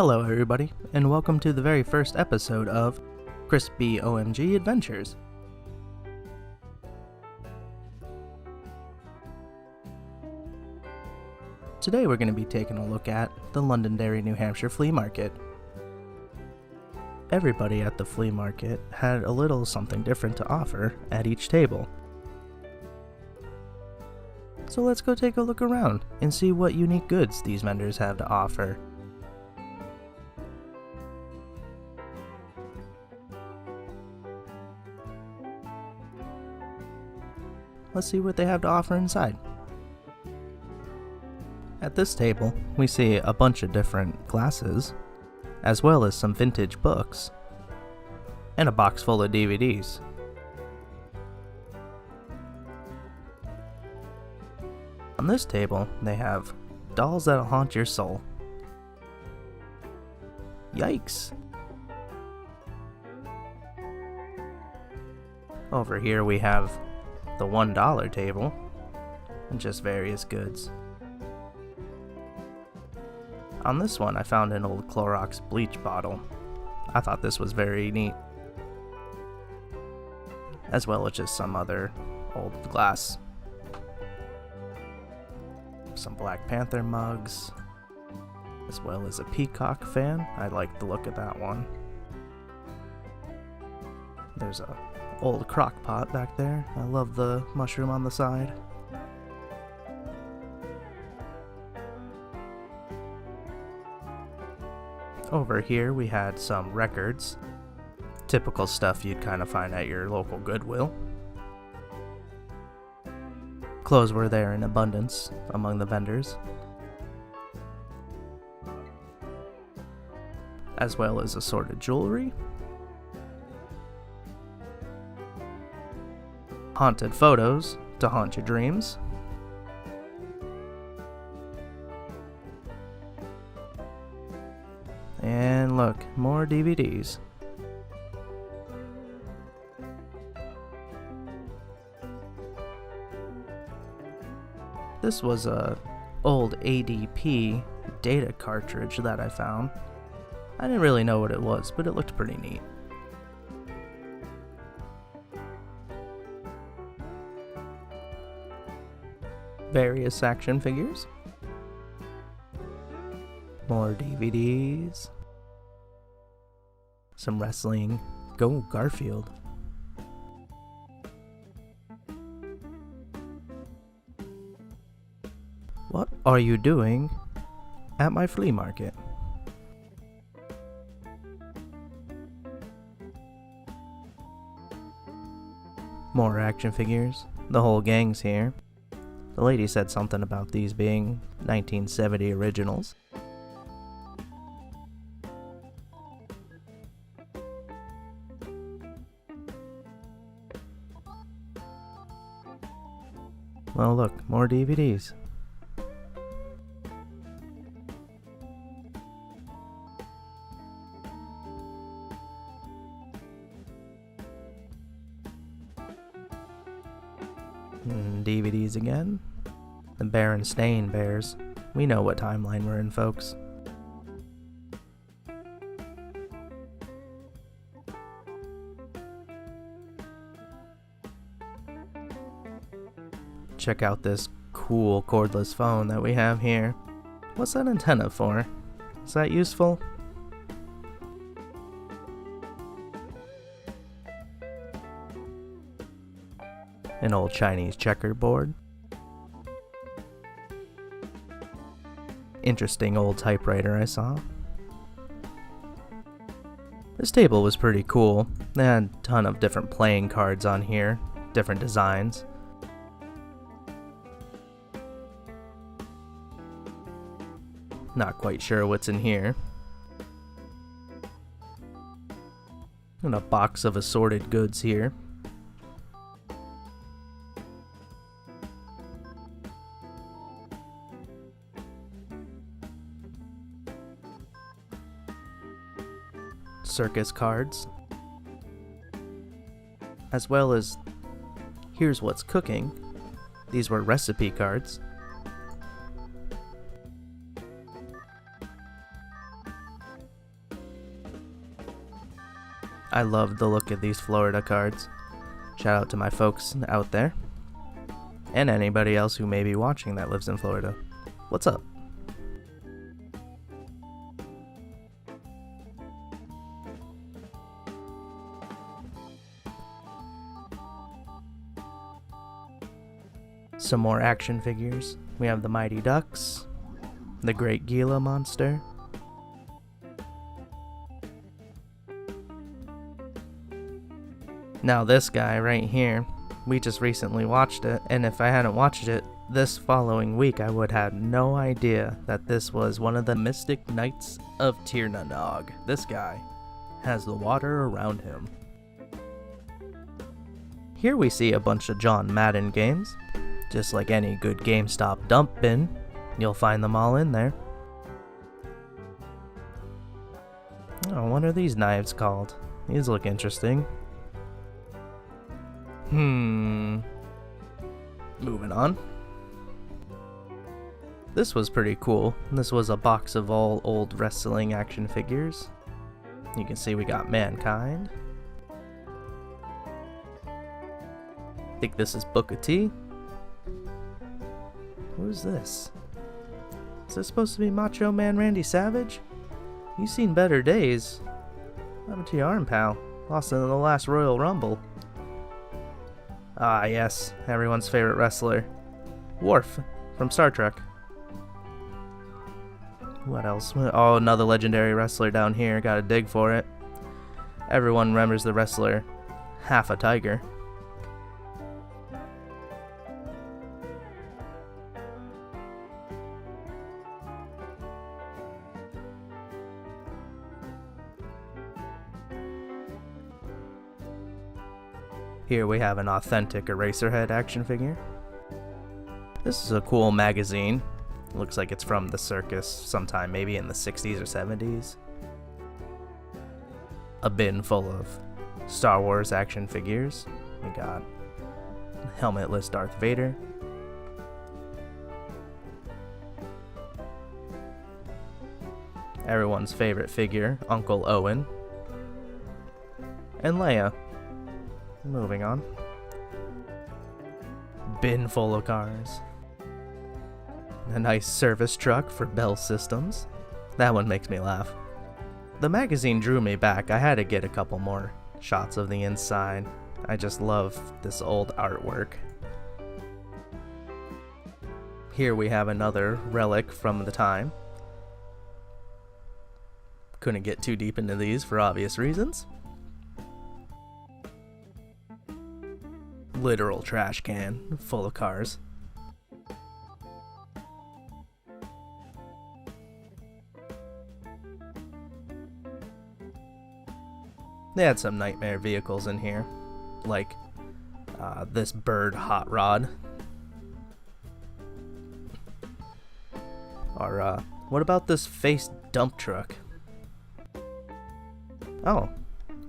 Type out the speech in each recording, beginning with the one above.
Hello everybody, and welcome to the very first episode of Crispy OMG Adventures. Today we're going to be taking a look at the Londonderry, New Hampshire flea market. Everybody at the flea market had a little something different to offer at each table. So let's go take a look around and see what unique goods these vendors have to offer. Let's see what they have to offer inside. At this table, we see a bunch of different glasses, as well as some vintage books, and a box full of DVDs. On this table, they have dolls that'll haunt your soul. Yikes! Over here we have the $1 table, and just various goods. On this one, I found an old Clorox bleach bottle. I thought this was very neat. As well as just some other old glass. Some Black Panther mugs, as well as a peacock fan. I like the look of that one. There's a old crock pot back there. I love the mushroom on the side. Over here we had some records. Typical stuff you'd kind of find at your local Goodwill. Clothes were there in abundance among the vendors, as well as assorted jewelry. Haunted photos to haunt your dreams. And look, more DVDs. This was a old ADP data cartridge that I found. I didn't really know what it was, but it looked pretty neat. Various action figures. More DVDs. Some wrestling. Go Garfield. What are you doing at my flea market? More action figures. The whole gang's here. The lady said something about these being 1970 originals. Well, look, more DVDs. DVDs again. The Berenstain Bears. We know what timeline we're in, folks. Check out this cool cordless phone that we have here. What's that antenna for? Is that useful? An old Chinese checkerboard. Interesting old typewriter I saw. This table was pretty cool. They had a ton of different playing cards on here, different designs. Not quite sure what's in here. And a box of assorted goods here. Circus cards, as well as here's what's cooking. These were recipe cards. I love the look of these Florida cards. Shout out to my folks out there. And anybody else who may be watching that lives in Florida. What's up? Some more action figures. We have the Mighty Ducks, the Great Gila Monster, now this guy right here, we just recently watched it, and if I hadn't watched it this following week, I would have no idea that this was one of the Mystic Knights of Tirnanog. This guy has the water around him. Here we see a bunch of John Madden games. Just like any good GameStop dump bin, you'll find them all in there. Oh, what are these knives called? These look interesting. Moving on. This was pretty cool. This was a box of all old wrestling action figures. You can see we got Mankind. I think this is Booker T. Who's this? Is this supposed to be Macho Man Randy Savage? You've seen better days. What happened to your arm, pal? Lost in the last Royal Rumble. Ah, yes, everyone's favorite wrestler. Worf from Star Trek. What else? Oh, another legendary wrestler down here. Gotta dig for it. Everyone remembers the wrestler Half a Tiger. Here we have an authentic Eraserhead action figure. This is a cool magazine. Looks like it's from the circus sometime maybe in the 60s or 70s. A bin full of Star Wars action figures. We got helmetless Darth Vader. Everyone's favorite figure, Uncle Owen. And Leia. Moving on. Bin full of cars. A nice service truck for Bell Systems. That one makes me laugh. The magazine drew me back. I had to get a couple more shots of the inside. I just love this old artwork. Here we have another relic from the time. Couldn't get too deep into these for obvious reasons. Literal trash can full of cars. They had some nightmare vehicles in here, like this bird hot rod. Or what about this face dump truck? Oh,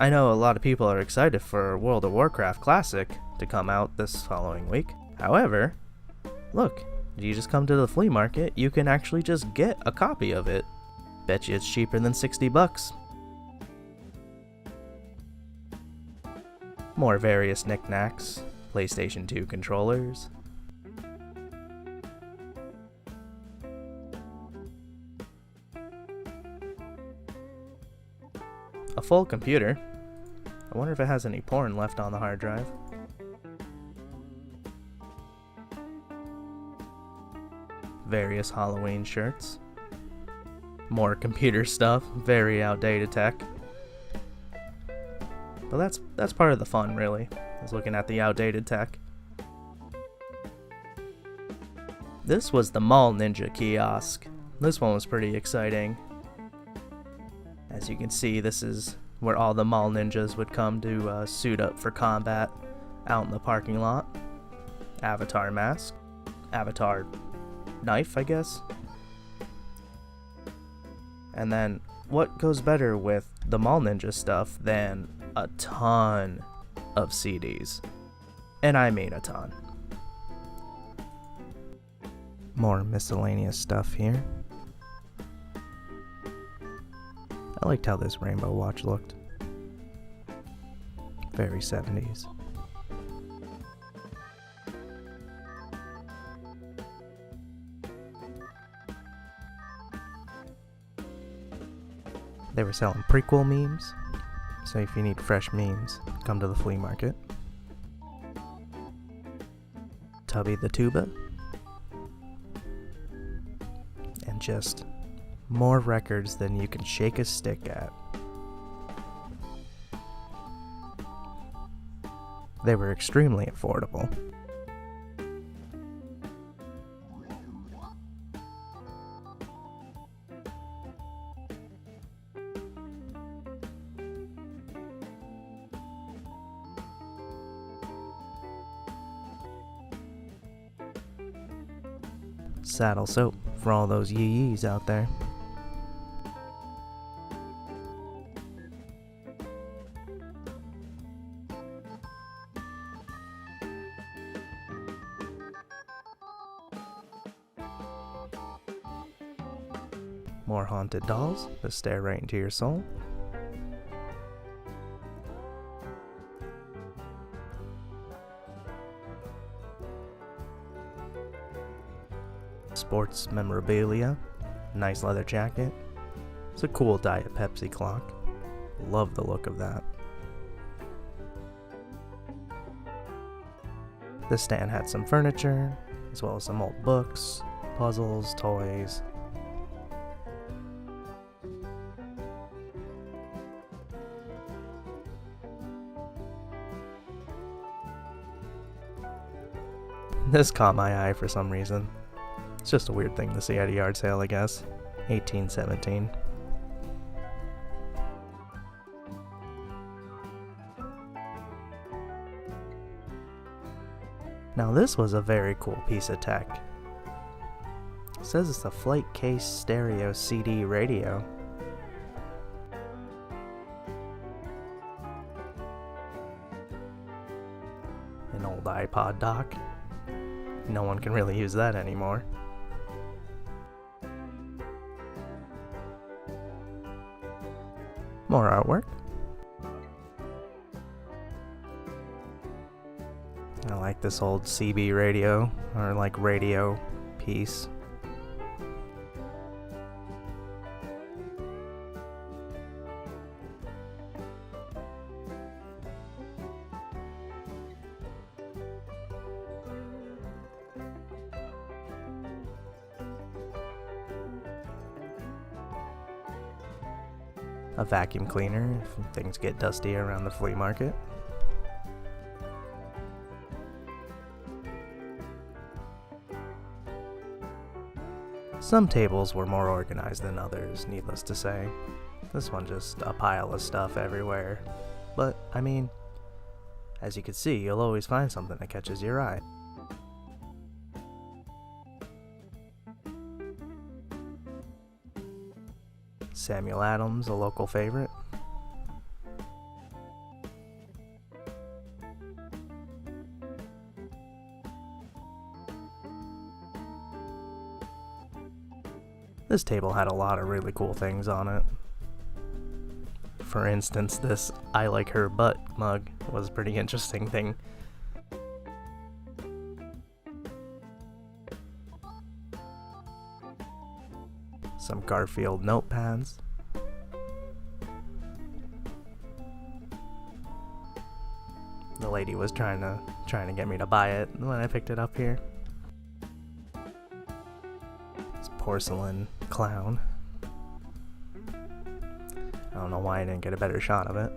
I know a lot of people are excited for World of Warcraft Classic to come out this following week. However, look, you just come to the flea market, you can actually just get a copy of it. Bet you it's cheaper than $60. More various knickknacks, PlayStation 2 controllers. A full computer. I wonder if it has any porn left on the hard drive. Various Halloween shirts. More computer stuff, very outdated tech. But that's part of the fun, really, is looking at the outdated tech. This was the Mall Ninja kiosk. This one was pretty exciting. As you can see, this is where all the mall ninjas would come to suit up for combat out in the parking lot. Avatar mask. Avatar knife, I guess. And then, what goes better with the mall ninja stuff than a ton of CDs? And I mean a ton. More miscellaneous stuff here. I liked how this rainbow watch looked. Very 70s. They were selling prequel memes, so if you need fresh memes, come to the flea market. Tubby the Tuba. And just more records than you can shake a stick at. They were extremely affordable. Saddle soap for all those yee-yees out there. More haunted dolls that stare right into your soul. Sports memorabilia, nice leather jacket. It's a cool Diet Pepsi clock. Love the look of that. This stand had some furniture, as well as some old books, puzzles, toys. This caught my eye for some reason. It's just a weird thing to see at a yard sale, I guess. 1817. Now this was a very cool piece of tech. It says it's a flight case stereo CD radio. An old iPod dock. No one can really use that anymore. More artwork. I like this old CB radio, or like radio piece. A vacuum cleaner if things get dusty around the flea market. Some tables were more organized than others, needless to say. This one just a pile of stuff everywhere. But, I mean, as you can see, you'll always find something that catches your eye. Samuel Adams, a local favorite. This table had a lot of really cool things on it. For instance, this "I like her butt" mug was a pretty interesting thing. Some Garfield notepads. The lady was trying to get me to buy it when I picked it up here. This porcelain clown. I don't know why I didn't get a better shot of it.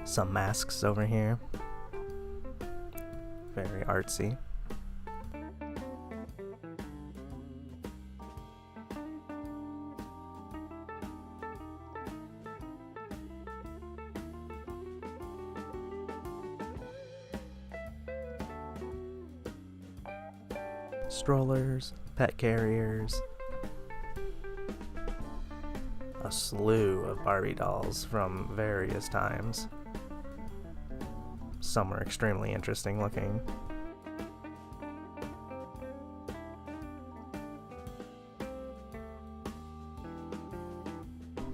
Some masks over here. Very artsy. Strollers, pet carriers, a slew of Barbie dolls from various times. Some were extremely interesting looking.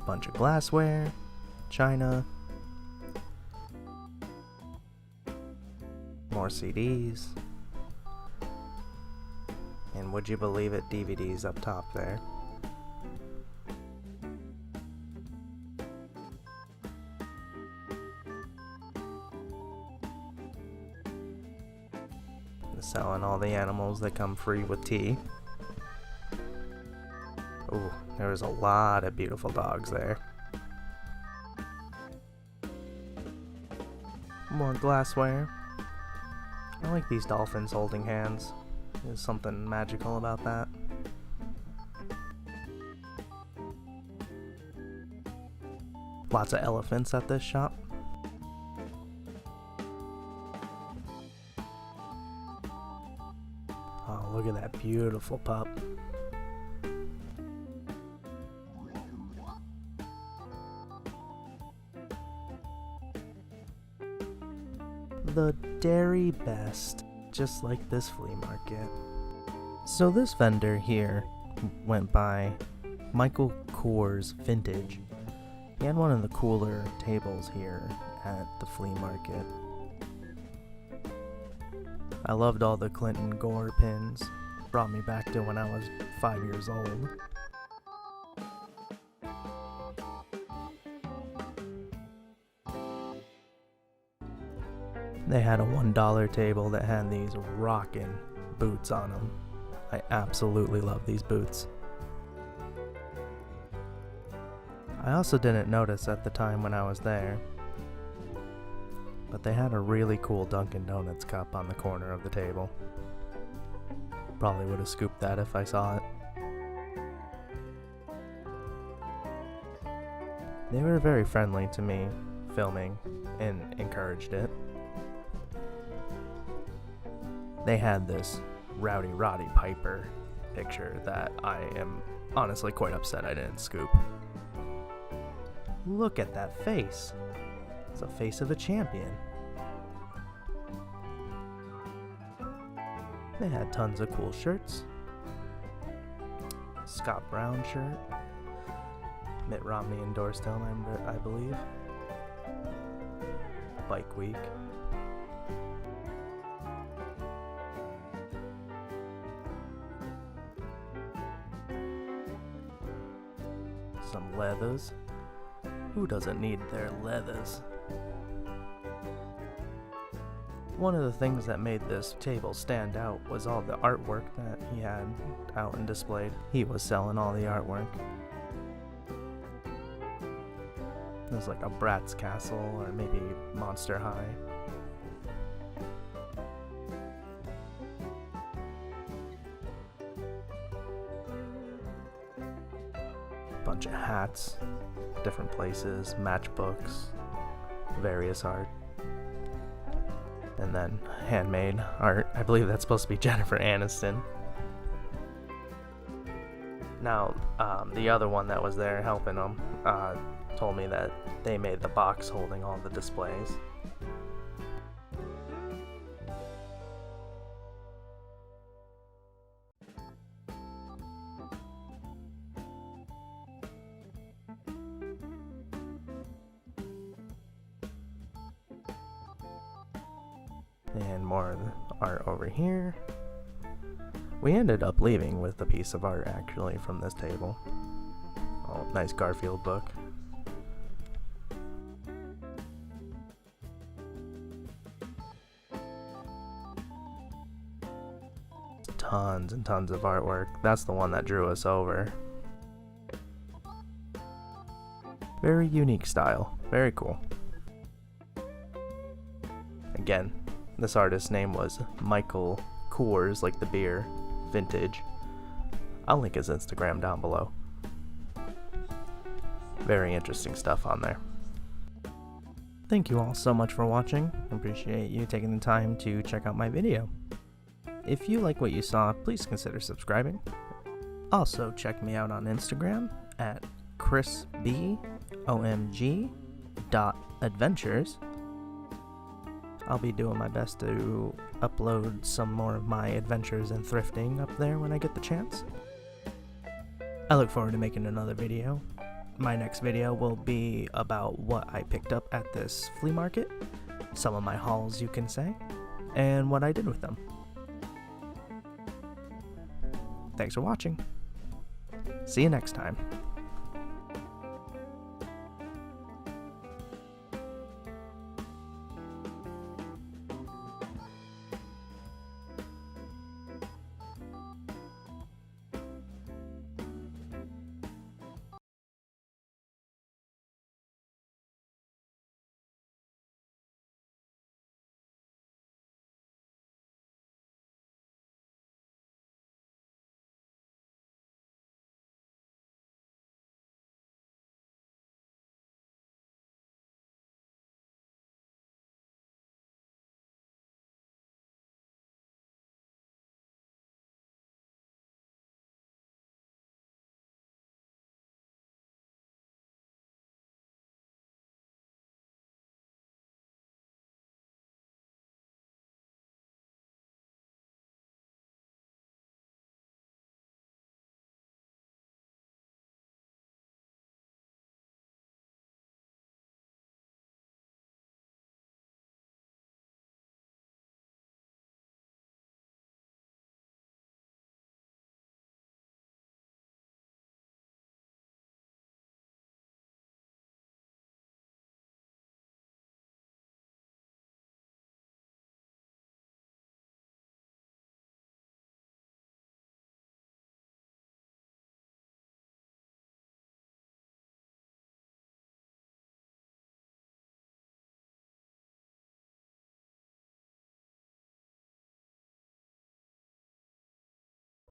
Bunch of glassware, china, more CDs. And would you believe it, DVDs up top there. Selling all the animals that come free with tea. Ooh, there was a lot of beautiful dogs there. More glassware. I like these dolphins holding hands. There's something magical about that. Lots of elephants at this shop. Oh, look at that beautiful pup. The dairy best, just like this flea market. So this vendor here went by Michael Kors Vintage. He had one of the cooler tables here at the flea market. I loved all the Clinton Gore pins. Brought me back to when I was 5 years old. They had a $1 table that had these rockin' boots on them. I absolutely love these boots. I also didn't notice at the time when I was there, but they had a really cool Dunkin' Donuts cup on the corner of the table. Probably would have scooped that if I saw it. They were very friendly to me filming and encouraged it. They had this Rowdy Roddy Piper picture that I am honestly quite upset I didn't scoop. Look at that face. It's the face of a champion. They had tons of cool shirts. Scott Brown shirt. Mitt Romney endorsed him, I believe. Bike Week. Some leathers. Who doesn't need their leathers? One of the things that made this table stand out was all the artwork that he had out and displayed. He was selling all the artwork. It was like a Bratz Castle or maybe Monster High. Bunch of hats, different places, matchbooks, various art. And then handmade art. I believe that's supposed to be Jennifer Aniston. Now, the other one that was there helping them told me that they made the box holding all the displays. And more art over here. We ended up leaving with a piece of art actually from this table. Oh, nice Garfield book. Tons and tons of artwork. That's the one that drew us over. Very unique style. Very cool. Again, this artist's name was Michael Kors, like the beer, Vintage. I'll link his Instagram down below. Very interesting stuff on there. Thank you all so much for watching. I appreciate you taking the time to check out my video. If you like what you saw, please consider subscribing. Also, check me out on Instagram at chrisbomg.adventures. I'll be doing my best to upload some more of my adventures in thrifting up there when I get the chance. I look forward to making another video. My next video will be about what I picked up at this flea market. Some of my hauls, you can say. and what I did with them. Thanks for watching. See you next time.